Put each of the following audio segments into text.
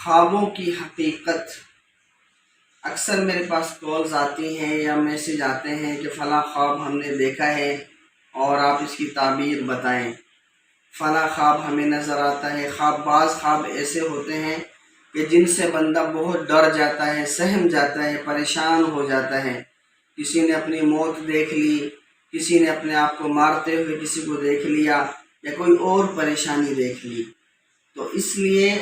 خوابوں کی حقیقت۔ اکثر میرے پاس کالز آتی ہیں یا میسج آتے ہیں کہ فلاں خواب ہم نے دیکھا ہے اور آپ اس کی تعبیر بتائیں، فلاں خواب ہمیں نظر آتا ہے۔ بعض خواب ایسے ہوتے ہیں کہ جن سے بندہ بہت ڈر جاتا ہے، سہم جاتا ہے، پریشان ہو جاتا ہے۔ کسی نے اپنی موت دیکھ لی، کسی نے اپنے آپ کو مارتے ہوئے کسی کو دیکھ لیا، یا کوئی اور پریشانی دیکھ لی۔ تو اس لیے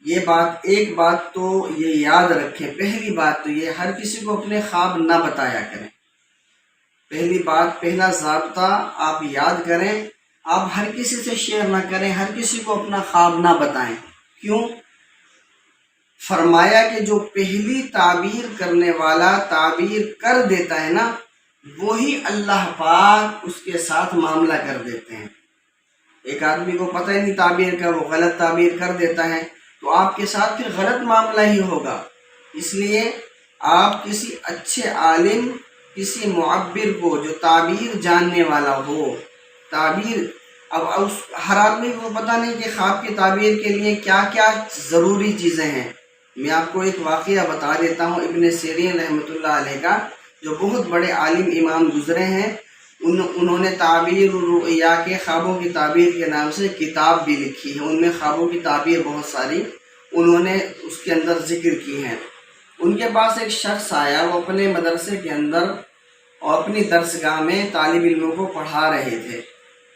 ایک بات تو یہ یاد رکھیں، پہلی بات تو یہ ہر کسی کو اپنے خواب نہ بتایا کریں۔ پہلا ضابطہ آپ یاد کریں، آپ ہر کسی سے شیئر نہ کریں، ہر کسی کو اپنا خواب نہ بتائیں۔ کیوں؟ فرمایا کہ جو پہلی تعبیر کرنے والا تعبیر کر دیتا ہے نا، وہی اللہ پاک اس کے ساتھ معاملہ کر دیتے ہیں۔ ایک آدمی کو پتہ ہی نہیں تعبیر کا، وہ غلط تعبیر کر دیتا ہے، تو آپ کے ساتھ پھر غلط معاملہ ہی ہوگا۔ اس لیے آپ کسی اچھے عالم، کسی معبر کو جو تعبیر جاننے والا ہو، ہر آدمی کو پتہ نہیں کہ خواب کی تعبیر کے لیے کیا کیا ضروری چیزیں ہیں۔ میں آپ کو ایک واقعہ بتا دیتا ہوں ابن سیرین رحمۃ اللہ علیہ کا، جو بہت بڑے عالم امام گزرے ہیں۔ انہوں نے تعبیر الرؤیا کے خوابوں کی تعبیر کے نام سے کتاب بھی لکھی ہے۔ ان میں خوابوں کی تعبیر بہت ساری انہوں نے اس کے اندر ذکر کی ہیں۔ ان کے پاس ایک شخص آیا، وہ اپنے مدرسے کے اندر اور اپنی درسگاہ میں طالب علموں کو پڑھا رہے تھے۔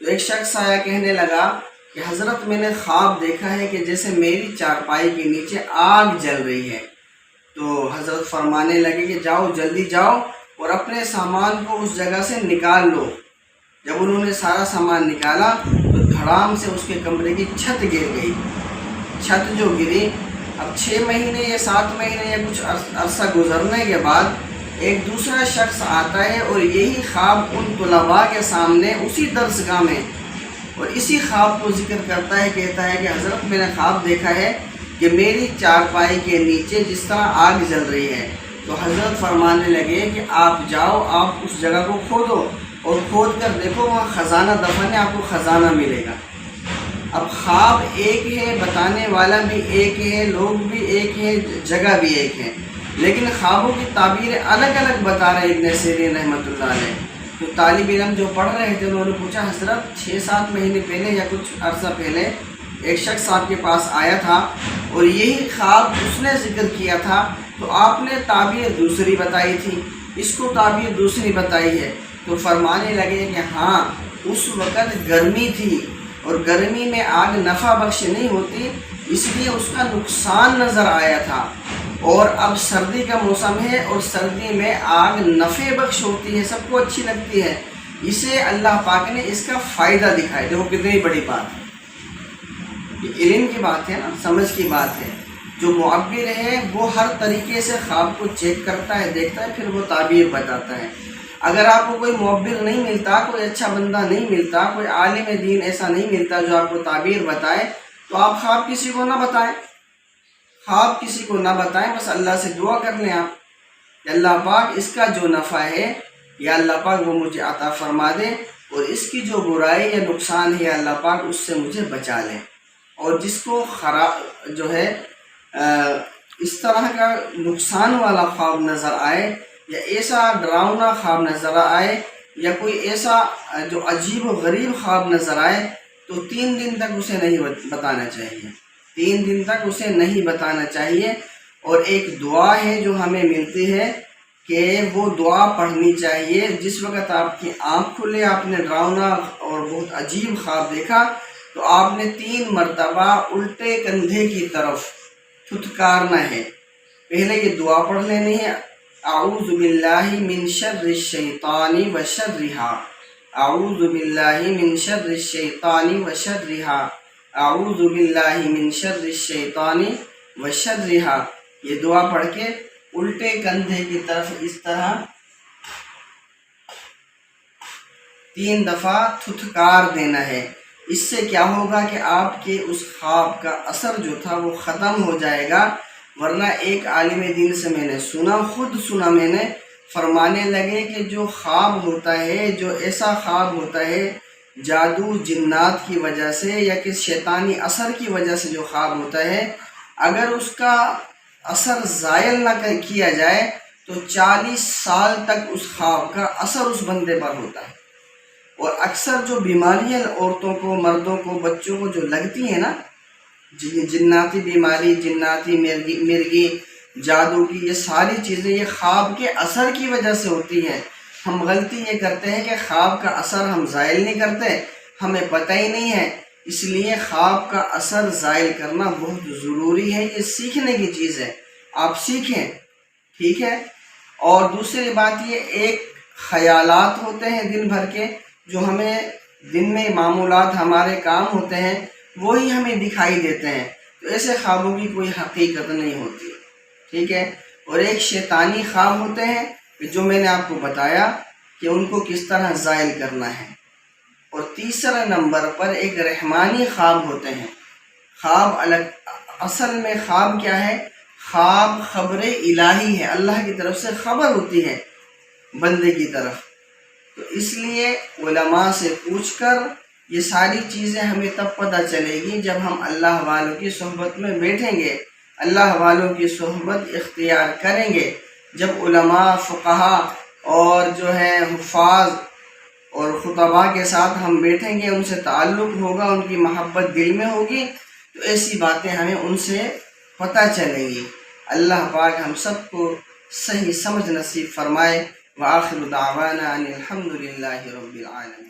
تو ایک شخص آیا، کہنے لگا کہ حضرت میں نے خواب دیکھا ہے کہ جیسے میری چارپائی کے نیچے آگ جل رہی ہے۔ تو حضرت فرمانے لگے کہ جاؤ، جلدی جاؤ اور اپنے سامان کو اس جگہ سے نکال لو۔ جب انہوں نے سارا سامان نکالا تو دھڑام سے اس کے کمرے کی چھت گر گئی۔ چھت جو گری، اب 6 مہینے یا 7 مہینے یا کچھ عرصہ گزرنے کے بعد ایک دوسرا شخص آتا ہے اور یہی خواب ان طلباء کے سامنے اسی درسگاہ میں اور اسی خواب کو ذکر کرتا ہے، کہتا ہے کہ حضرت میں نے خواب دیکھا ہے کہ میری چارپائی کے نیچے جس طرح آگ جل رہی ہے۔ تو حضرت فرمانے لگے کہ آپ جاؤ، آپ اس جگہ کو کھودو اور کھود کر دیکھو، وہاں خزانہ دفن ہے، آپ کو خزانہ ملے گا۔ اب خواب ایک ہے، بتانے والا بھی ایک ہے، لوگ بھی ایک ہیں، جگہ بھی ایک ہے، لیکن خوابوں کی تعبیریں الگ الگ بتا رہے ابن سیرین رحمۃ اللہ علیہ۔ تو طالب علم جو پڑھ رہے تھے انہوں نے پوچھا، حضرت 6-7 مہینے پہلے یا کچھ عرصہ پہلے ایک شخص آپ کے پاس آیا تھا اور یہی خواب اس نے ذکر کیا تھا، تو آپ نے تعبیر دوسری بتائی تھی، اس کو تعبیر دوسری بتائی ہے۔ تو فرمانے لگے کہ ہاں، اس وقت گرمی تھی اور گرمی میں آگ نفع بخش نہیں ہوتی، اس لیے اس کا نقصان نظر آیا تھا، اور اب سردی کا موسم ہے اور سردی میں آگ نفع بخش ہوتی ہے، سب کو اچھی لگتی ہے، اسے اللہ پاک نے اس کا فائدہ دکھایا۔ دیکھو کتنی بڑی بات ہے، یہ علم کی بات ہے نا، سمجھ کی بات ہے۔ جو معبر ہے وہ ہر طریقے سے خواب کو چیک کرتا ہے، دیکھتا ہے، پھر وہ تعبیر بتاتا ہے۔ اگر آپ کو کوئی معبر نہیں ملتا، کوئی اچھا بندہ نہیں ملتا، کوئی عالم دین ایسا نہیں ملتا جو آپ کو تعبیر بتائے، تو آپ خواب کسی کو نہ بتائیں، خواب کسی کو نہ بتائیں، بس اللہ سے دعا کر لیں آپ کہ اللہ پاک اس کا جو نفع ہے یا اللہ پاک وہ مجھے عطا فرما دے، اور اس کی جو برائی یا نقصان ہے یا اللہ پاک اس سے مجھے بچا لیں۔ اور جس کو جو ہے اس طرح کا نقصان والا خواب نظر آئے یا ایسا ڈراؤنا خواب نظر آئے یا کوئی ایسا جو عجیب و غریب خواب نظر آئے، تو 3 دن تک اسے نہیں بتانا چاہیے، 3 دن تک اسے نہیں بتانا چاہیے۔ اور ایک دعا ہے جو ہمیں ملتی ہے کہ وہ دعا پڑھنی چاہیے جس وقت آپ کی آنکھ کھلے، آپ نے ڈراؤنا اور بہت عجیب خواب دیکھا، تو آپ نے 3 مرتبہ الٹے کندھے کی طرف تھتکارنا ہے۔ پہلے یہ دعا پڑھ لینی ہے، اعوذ باللہ من شر الشیطان و شرہا، اعوذ باللہ من شر الشیطان و شرہا، اعوذ باللہ من شر الشیطان و شرہا۔ یہ دعا پڑھ کے الٹے کندھے کی طرف اس طرح 3 دفعہ تھتکار دینا ہے۔ اس سے کیا ہوگا کہ آپ کے اس خواب کا اثر جو تھا وہ ختم ہو جائے گا۔ ورنہ ایک عالم دین سے میں نے خود سنا میں نے، فرمانے لگے کہ جو خواب ہوتا ہے، جو ایسا خواب ہوتا ہے جادو جنات کی وجہ سے یا کس شیطانی اثر کی وجہ سے جو خواب ہوتا ہے، اگر اس کا اثر زائل نہ کیا جائے تو 40 سال تک اس خواب کا اثر اس بندے پر ہوتا ہے۔ اور اکثر جو بیماریاں عورتوں کو، مردوں کو، بچوں کو جو لگتی ہیں نا، جناتی بیماری، جناتی مرگی، جادو کی، یہ ساری چیزیں یہ خواب کے اثر کی وجہ سے ہوتی ہیں۔ ہم غلطی یہ کرتے ہیں کہ خواب کا اثر ہم زائل نہیں کرتے، ہمیں پتہ ہی نہیں ہے۔ اس لیے خواب کا اثر زائل کرنا بہت ضروری ہے، یہ سیکھنے کی چیز ہے، آپ سیکھیں، ٹھیک ہے۔ اور دوسری بات یہ، ایک خیالات ہوتے ہیں دن بھر کے، جو ہمیں دن میں معمولات ہمارے کام ہوتے ہیں وہی ہمیں دکھائی دیتے ہیں، تو ایسے خوابوں کی کوئی حقیقت نہیں ہوتی، ٹھیک ہے۔ اور ایک شیطانی خواب ہوتے ہیں جو میں نے آپ کو بتایا کہ ان کو کس طرح زائل کرنا ہے۔ اور تیسرا نمبر پر ایک رحمانی خواب ہوتے ہیں۔ خواب اصل میں خواب کیا ہے؟ خواب خبر الہی ہے، اللہ کی طرف سے خبر ہوتی ہے بندے کی طرف۔ تو اس لیے علماء سے پوچھ کر یہ ساری چیزیں ہمیں تب پتہ چلے گی جب ہم اللہ والوں کی صحبت میں بیٹھیں گے، اللہ والوں کی صحبت اختیار کریں گے۔ جب علماء، فقہا اور جو ہے حفاظ اور خطباء کے ساتھ ہم بیٹھیں گے، ان سے تعلق ہوگا، ان کی محبت دل میں ہوگی، تو ایسی باتیں ہمیں ان سے پتہ چلیں گی۔ اللہ پاک ہم سب کو صحیح سمجھ نصیب فرمائے۔ وآخر دعوانا ان الحمد للہ رب العالمین۔